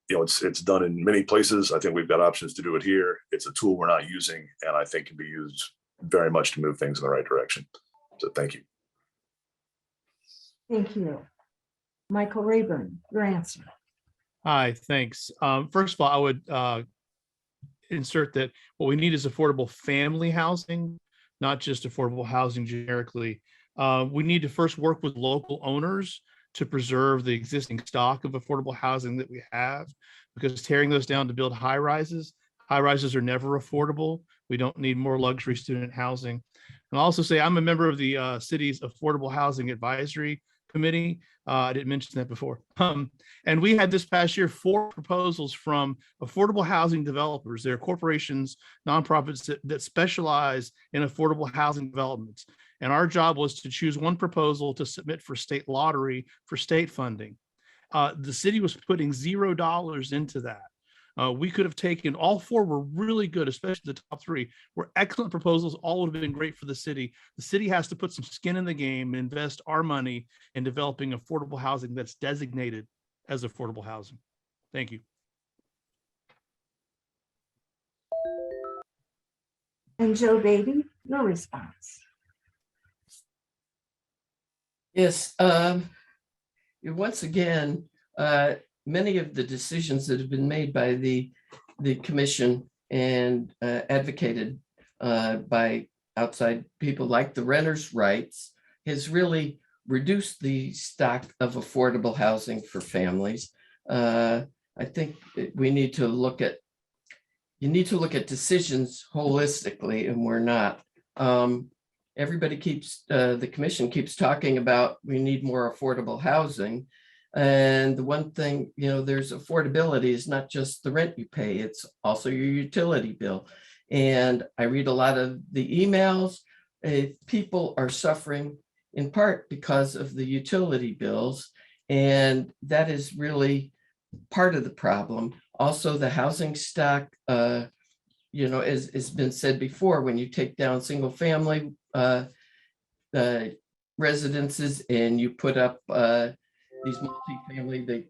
It's done in many places. I think we've got options to do it here. It's a tool we're not using, and I think can be used very much to move things in the right direction. So thank you. Thank you. Michael Rayburn, your answer. Hi, thanks. First of all, I would insert that what we need is affordable family housing, not just affordable housing generically. We need to first work with local owners to preserve the existing stock of affordable housing that we have, because tearing those down to build high rises are never affordable. We don't need more luxury student housing. And I'll also say I'm a member of the city's Affordable Housing Advisory Committee. I didn't mention that before. And we had this past year 4 proposals from affordable housing developers. They're corporations, nonprofits that specialize in affordable housing developments. And our job was to choose one proposal to submit for state lottery for state funding. The city was putting $0 into that. We could have taken, all 4 were really good, especially the top 3 were excellent proposals. All would have been great for the city. The city has to put some skin in the game and invest our money in developing affordable housing that's designated as affordable housing. Thank you. And Joe Beatty, your response. Yes, once again, many of the decisions that have been made by the commission and advocated by outside people like the renters' rights has really reduced the stock of affordable housing for families. I think we need to look at, decisions holistically, and we're not. Everybody keeps, the commission keeps talking about we need more affordable housing. And the one thing, there's affordability is not just the rent you pay, it's also your utility bill. And I read a lot of the emails. People are suffering in part because of the utility bills. And that is really part of the problem. Also, the housing stock, as has been said before, when you take down single family residences and you put up these multifamily,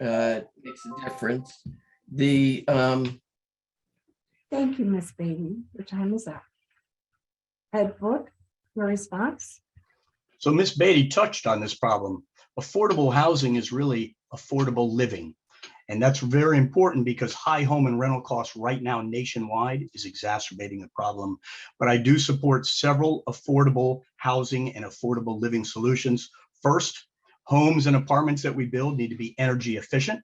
that makes a difference. Thank you, Ms. Beatty. Your time is up. Ed Book, your response. So Ms. Beatty touched on this problem. Affordable housing is really affordable living. And that's very important because high home and rental costs right now nationwide is exacerbating the problem. But I do support several affordable housing and affordable living solutions. First, homes and apartments that we build need to be energy efficient,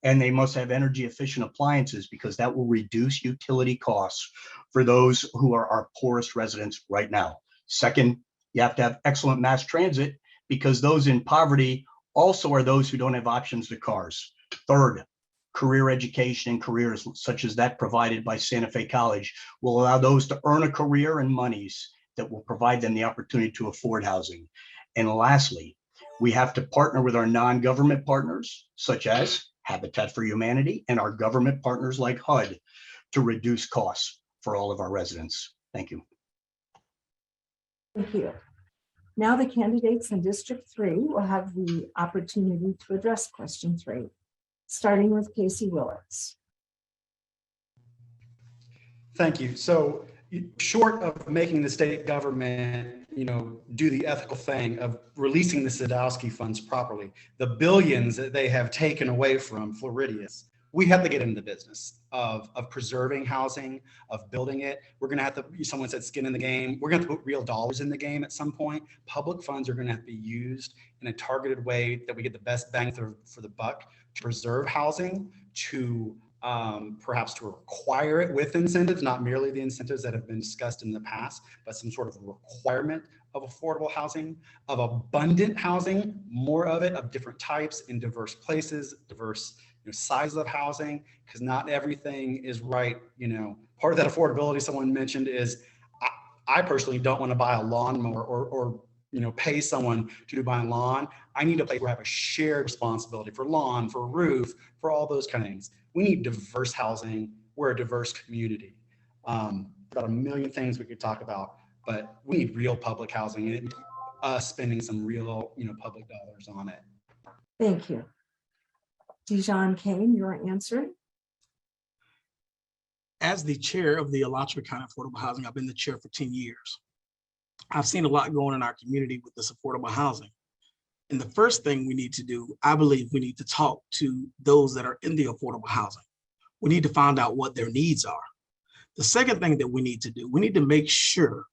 and they must have energy efficient appliances because that will reduce utility costs for those who are our poorest residents right now. Second, you have to have excellent mass transit because those in poverty also are those who don't have options to cars. Third, career education and careers such as that provided by Santa Fe College will allow those to earn a career and monies that will provide them the opportunity to afford housing. And lastly, we have to partner with our non-government partners, such as Habitat for Humanity and our government partners like HUD to reduce costs for all of our residents. Thank you. Thank you. Now the candidates in District 3 will have the opportunity to address question 3, starting with Casey Willits. Thank you. So short of making the state government, do the ethical thing of releasing the Sadowski funds properly, the billions that they have taken away from Floridius, we have to get into the business of preserving housing, of building it. We're going to have to, someone said skin in the game. We're going to have to put real dollars in the game at some point. Public funds are going to have to be used in a targeted way that we get the best bang for the buck to preserve housing, to perhaps to require it with incentives, not merely the incentives that have been discussed in the past, but some sort of requirement of affordable housing, of abundant housing, more of it, of different types in diverse places, diverse sizes of housing, because not everything is right. Part of that affordability someone mentioned is I personally don't want to buy a lawnmower or pay someone to do my lawn. I need a place where I have a shared responsibility for lawn, for roof, for all those kind of things. we need diverse housing. We're a diverse community. Got a million things we could talk about, but we need real public housing and us spending some real, public dollars on it. Thank you. Dijon Kane, your answer. As the chair of the Alachua County Affordable Housing, I've been the chair for 10 years. I've seen a lot going in our community with this affordable housing. And the first thing we need to do, I believe we need to talk to those that are in the affordable housing. We need to find out what their needs are. The second thing that we need to do, we need to make sure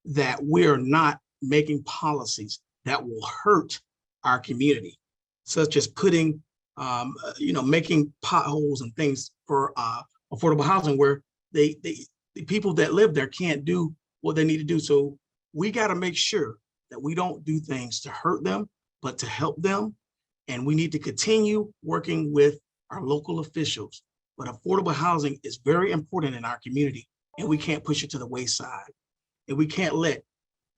that we are not making policies that will hurt our community, such as putting, making potholes and things for affordable housing where the people that live there can't do what they need to do. So we got to make sure that we don't do things to hurt them, but to help them. And we need to continue working with our local officials. But affordable housing is very important in our community, and we can't push it to the wayside. And we can't let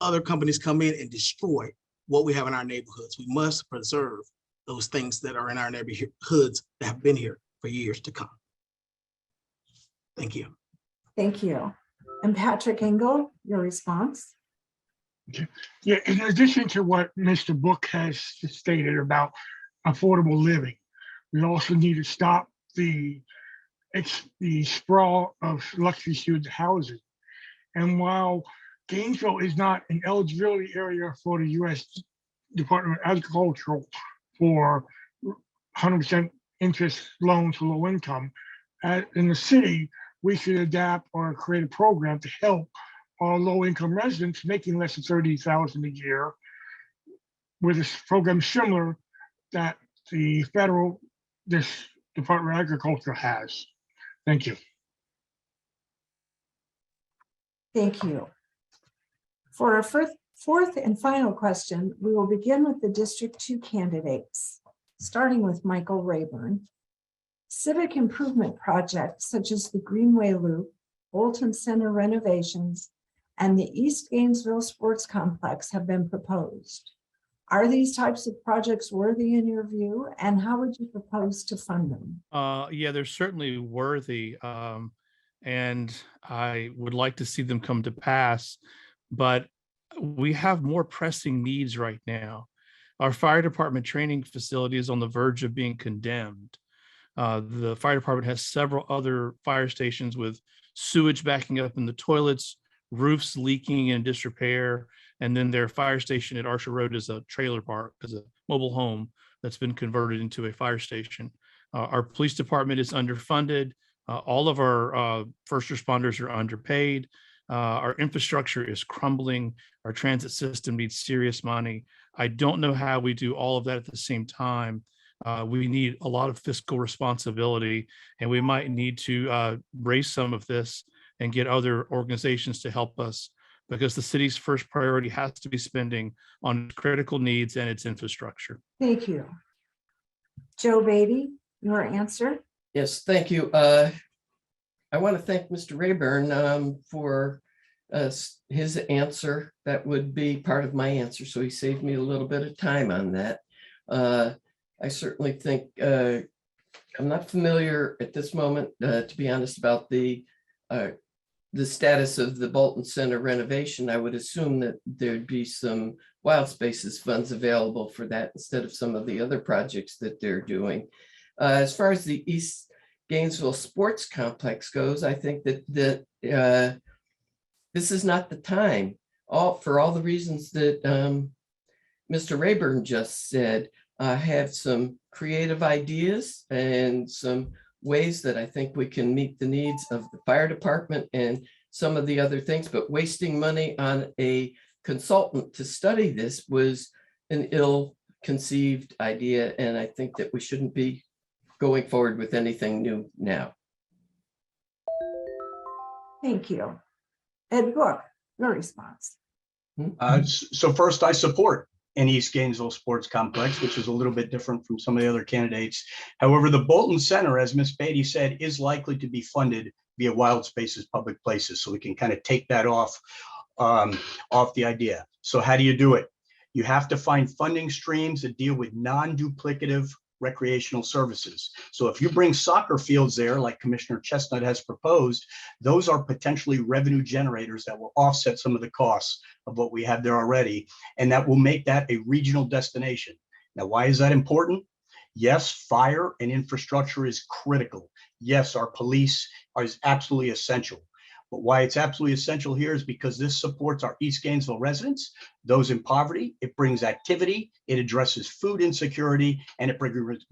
other companies come in and destroy what we have in our neighborhoods. We must preserve those things that are in our neighborhoods that have been here for years to come. Thank you. Thank you. And Patrick Engel, your response. Yeah, in addition to what Mr. Book has stated about affordable living, we also need to stop the sprawl of luxury student housing. And while Gainesville is not an eligibility area for the U.S. Department of Agriculture for 100% interest loans for low income, in the city, we should adapt or create a program to help our low income residents making less than $30,000 a year with a program similar that the this Department of Agriculture has. Thank you. Thank you. For our fourth and final question, we will begin with the District 2 candidates, starting with Michael Rayburn. Civic improvement projects such as the Greenway Loop, Bolton Center renovations, and the East Gainesville Sports Complex have been proposed. Are these types of projects worthy in your view, and how would you propose to fund them? Yeah, they're certainly worthy. And I would like to see them come to pass, but we have more pressing needs right now. Our fire department training facility is on the verge of being condemned. The fire department has several other fire stations with sewage backing up in the toilets, roofs leaking in disrepair, and then their fire station at Archer Road is a trailer park, is a mobile home that's been converted into a fire station. Our police department is underfunded. All of our first responders are underpaid. Our infrastructure is crumbling. Our transit system needs serious money. I don't know how we do all of that at the same time. We need a lot of fiscal responsibility, and we might need to raise some of this and get other organizations to help us, because the city's first priority has to be spending on critical needs and its infrastructure. Thank you. Joe Beatty, your answer. Yes, thank you. I want to thank Mr. Rayburn for his answer. That would be part of my answer, so he saved me a little bit of time on that. I certainly think I'm not familiar at this moment, to be honest, about the status of the Bolton Center renovation. I would assume that there'd be some Wild Spaces funds available for that instead of some of the other projects that they're doing. As far as the East Gainesville Sports Complex goes, I think that this is not the time, for all the reasons that Mr. Rayburn just said. Have some creative ideas and some ways that I think we can meet the needs of the fire department and some of the other things, but wasting money on a consultant to study this was an ill-conceived idea, and I think that we shouldn't be going forward with anything new now. Thank you. Ed Book, your response. So first, I support an East Gainesville Sports Complex, which is a little bit different from some of the other candidates. However, the Bolton Center, as Ms. Beatty said, is likely to be funded via Wild Spaces Public Places. So we can kind of take that off the idea. So how do you do it? You have to find funding streams that deal with non-duplicative recreational services. So if you bring soccer fields there, like Commissioner Chestnut has proposed, those are potentially revenue generators that will offset some of the costs of what we have there already, and that will make that a regional destination. Now, why is that important? Yes, fire and infrastructure is critical. Yes, our police is absolutely essential. But why it's absolutely essential here is because this supports our East Gainesville residents, those in poverty. It brings activity, it addresses food insecurity, and it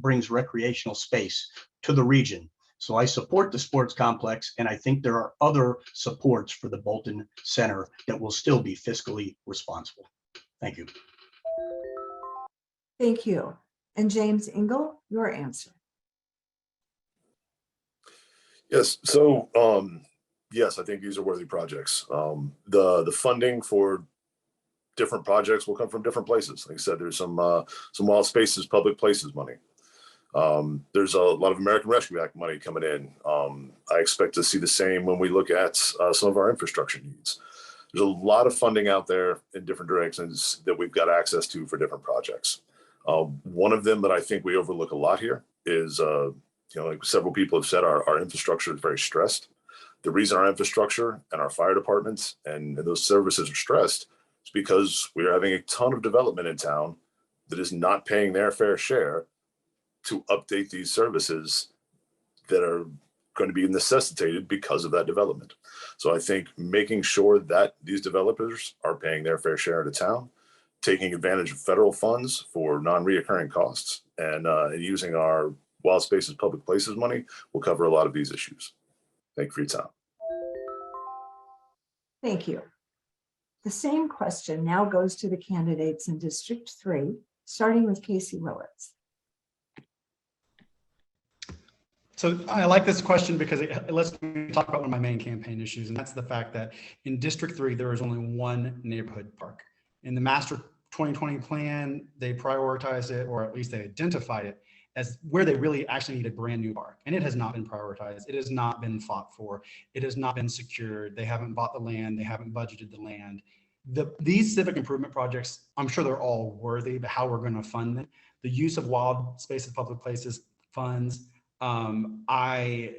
brings recreational space to the region. So I support the sports complex, and I think there are other supports for the Bolton Center that will still be fiscally responsible. Thank you. Thank you. And James Engel, your answer. Yes, so yes, I think these are worthy projects. The funding for different projects will come from different places. Like I said, there's some wild spaces, public places money. There's a lot of American Rescue Act money coming in. I expect to see the same when we look at some of our infrastructure needs. There's a lot of funding out there in different directions that we've got access to for different projects. One of them that I think we overlook a lot here is, like several people have said, our infrastructure is very stressed. The reason our infrastructure and our fire departments and those services are stressed is because we are having a ton of development in town that is not paying their fair share to update these services that are going to be necessitated because of that development. So I think making sure that these developers are paying their fair share of the town, taking advantage of federal funds for non-reoccurring costs, and using our wild spaces, public places money will cover a lot of these issues. Thank you for your time. Thank you. The same question now goes to the candidates in District 3, starting with Casey Willits. So I like this question because it lets me talk about one of my main campaign issues, and that's the fact that in District 3, there is only one neighborhood park. In the Master 2020 plan, they prioritized it, or at least they identified it as where they really actually need a brand new park. And it has not been prioritized. It has not been fought for. It has not been secured. They haven't bought the land. They haven't budgeted the land. These civic improvement projects, I'm sure they're all worthy, but how we're going to fund them, the use of wild spaces, public places funds, I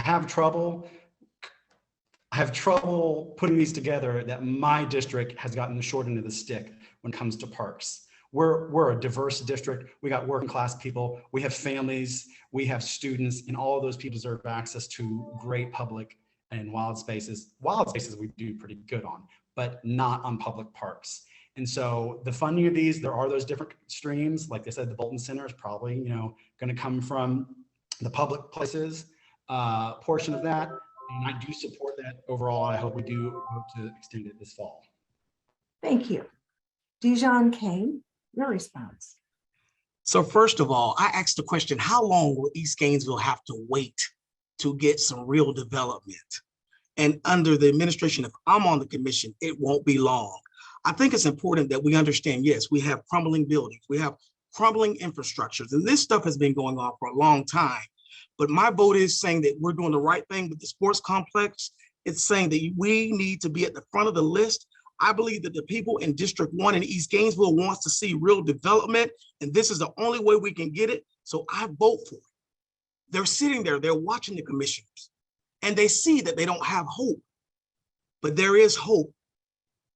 have trouble putting these together that my district has gotten the short end of the stick when it comes to parks. We're a diverse district. We got working class people, we have families, we have students, and all of those people deserve access to great public and wild spaces. Wild spaces we do pretty good on, but not on public parks. And so the funding of these, there are those different streams. Like they said, the Bolton Center is probably, going to come from the public places portion of that. And I do support that overall. I hope we do vote to extend it this fall. Thank you. Dijon Kane, your response. So first of all, I asked the question, how long will East Gainesville have to wait to get some real development? And under the administration, if I'm on the commission, it won't be long. I think it's important that we understand, yes, we have crumbling buildings, we have crumbling infrastructures, and this stuff has been going on for a long time. But my vote is saying that we're doing the right thing with the sports complex. It's saying that we need to be at the front of the list. I believe that the people in District 1 in East Gainesville wants to see real development, and this is the only way we can get it. So I vote for it. They're sitting there, they're watching the commissioners, and they see that they don't have hope. But there is hope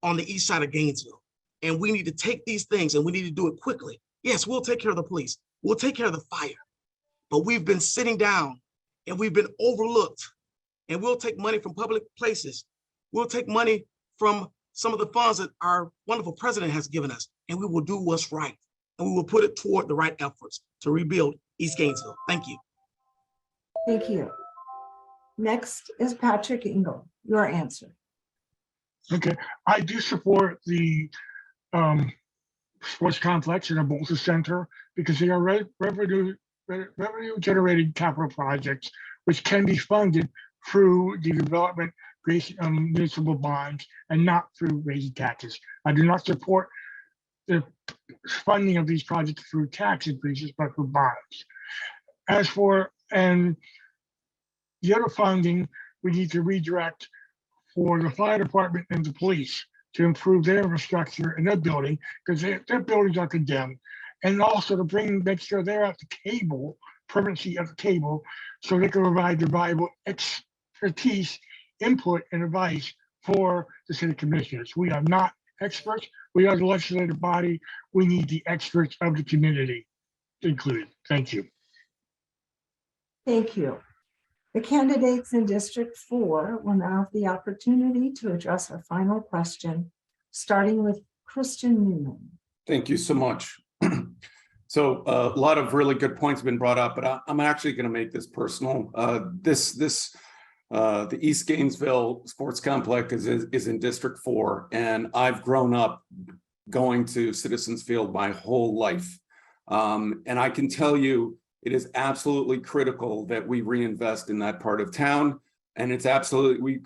on the east side of Gainesville. And we need to take these things and we need to do it quickly. Yes, we'll take care of the police. We'll take care of the fire. But we've been sitting down and we've been overlooked. And we'll take money from public places. We'll take money from some of the funds that our wonderful president has given us. And we will do what's right. And we will put it toward the right efforts to rebuild East Gainesville. Thank you. Thank you. Next is Patrick Engel, your answer. Okay, I do support the sports complex and the Bolton Center because they are revenue generating capital projects which can be funded through the development creation of municipal bonds and not through raising taxes. I do not support the funding of these projects through tax increases, but through bonds. As for the other funding, we need to redirect for the fire department and the police to improve their infrastructure in their building because their buildings are condemned and also to make sure they're at the table, permanency of the table, so they can provide their valuable expertise, input, and advice for the city commissioners. We are not experts. We are the legislative body. We need the experts of the community included. Thank you. Thank you. The candidates in District 4 will now have the opportunity to address our final question, starting with Christian Newman. Thank you so much. So a lot of really good points have been brought up, but I'm actually going to make this personal. The East Gainesville Sports Complex is in District 4, and I've grown up going to Citizens Field my whole life. And I can tell you, it is absolutely critical that we reinvest in that part of town. And it's absolutely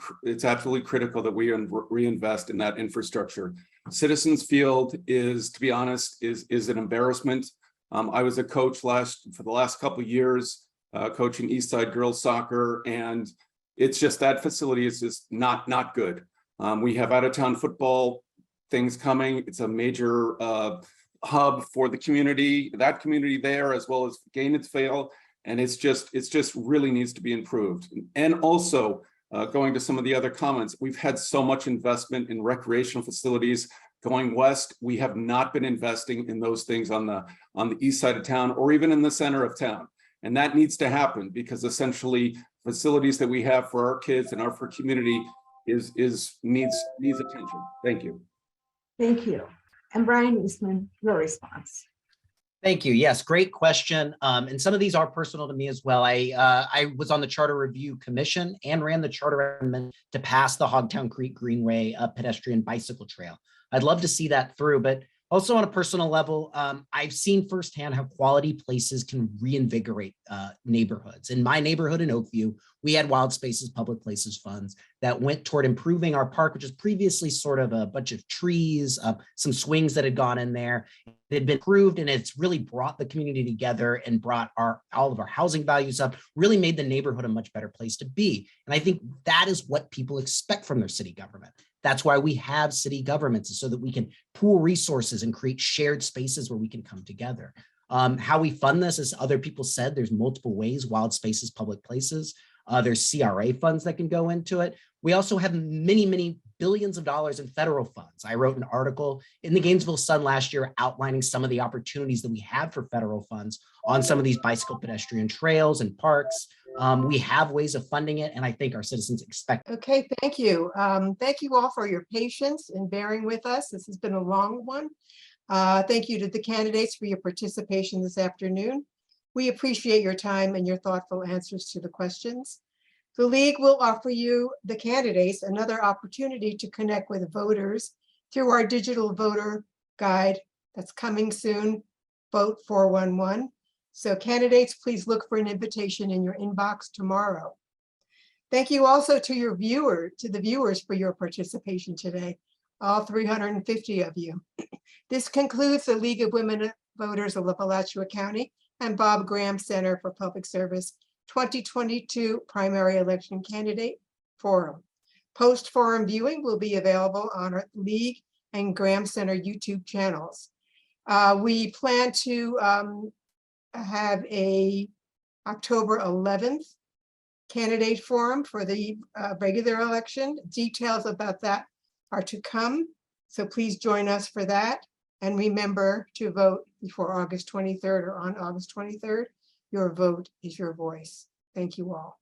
critical that we reinvest in that infrastructure. Citizens Field is, to be honest, is an embarrassment. I was a coach for the last couple of years, coaching Eastside girls soccer, and it's just that facility is just not good. We have out-of-town football things coming. It's a major hub for the community, that community there, as well as Gainesville, and it's just really needs to be improved. And also, going to some of the other comments, we've had so much investment in recreational facilities going west. We have not been investing in those things on the east side of town or even in the center of town. And that needs to happen, because essentially facilities that we have for our kids and our community needs attention. Thank you. Thank you. And Brian Eastman, your response. Thank you. Yes, great question. And some of these are personal to me as well. I was on the Charter Review Commission and ran the charter amendment to pass the Hogtown Creek Greenway pedestrian bicycle trail. I'd love to see that through, but also on a personal level, I've seen firsthand how quality places can reinvigorate neighborhoods. In my neighborhood in Oakview, we had Wild Spaces Public Places funds that went toward improving our park, which was previously sort of a bunch of trees, some swings that had gone in there. It had been improved, and it's really brought the community together and brought all of our housing values up, really made the neighborhood a much better place to be. And I think that is what people expect from their city government. That's why we have city governments, so that we can pool resources and create shared spaces where we can come together. How we fund this, as other people said, there's multiple ways: Wild Spaces, Public Places. There's CRA funds that can go into it. We also have many billions of dollars in federal funds. I wrote an article in the Gainesville Sun last year outlining some of the opportunities that we have for federal funds on some of these bicycle pedestrian trails and parks. We have ways of funding it, and I think our citizens expect. Okay, thank you. Thank you all for your patience in bearing with us. This has been a long one. Thank you to the candidates for your participation this afternoon. We appreciate your time and your thoughtful answers to the questions. The League will offer you, the candidates, another opportunity to connect with voters through our digital voter guide that's coming soon, Vote 411. So candidates, please look for an invitation in your inbox tomorrow. Thank you also to the viewers for your participation today, all 350 of you. This concludes the League of Women Voters of Alachua County and Bob Graham Center for Public Service 2022 Primary Election Candidate Forum. Post-forum viewing will be available on our League and Graham Center YouTube channels. We plan to have a October 11th candidate forum for the regular election. Details about that are to come, so please join us for that. And remember to vote before August 23rd or on August 23rd. Your vote is your voice. Thank you all.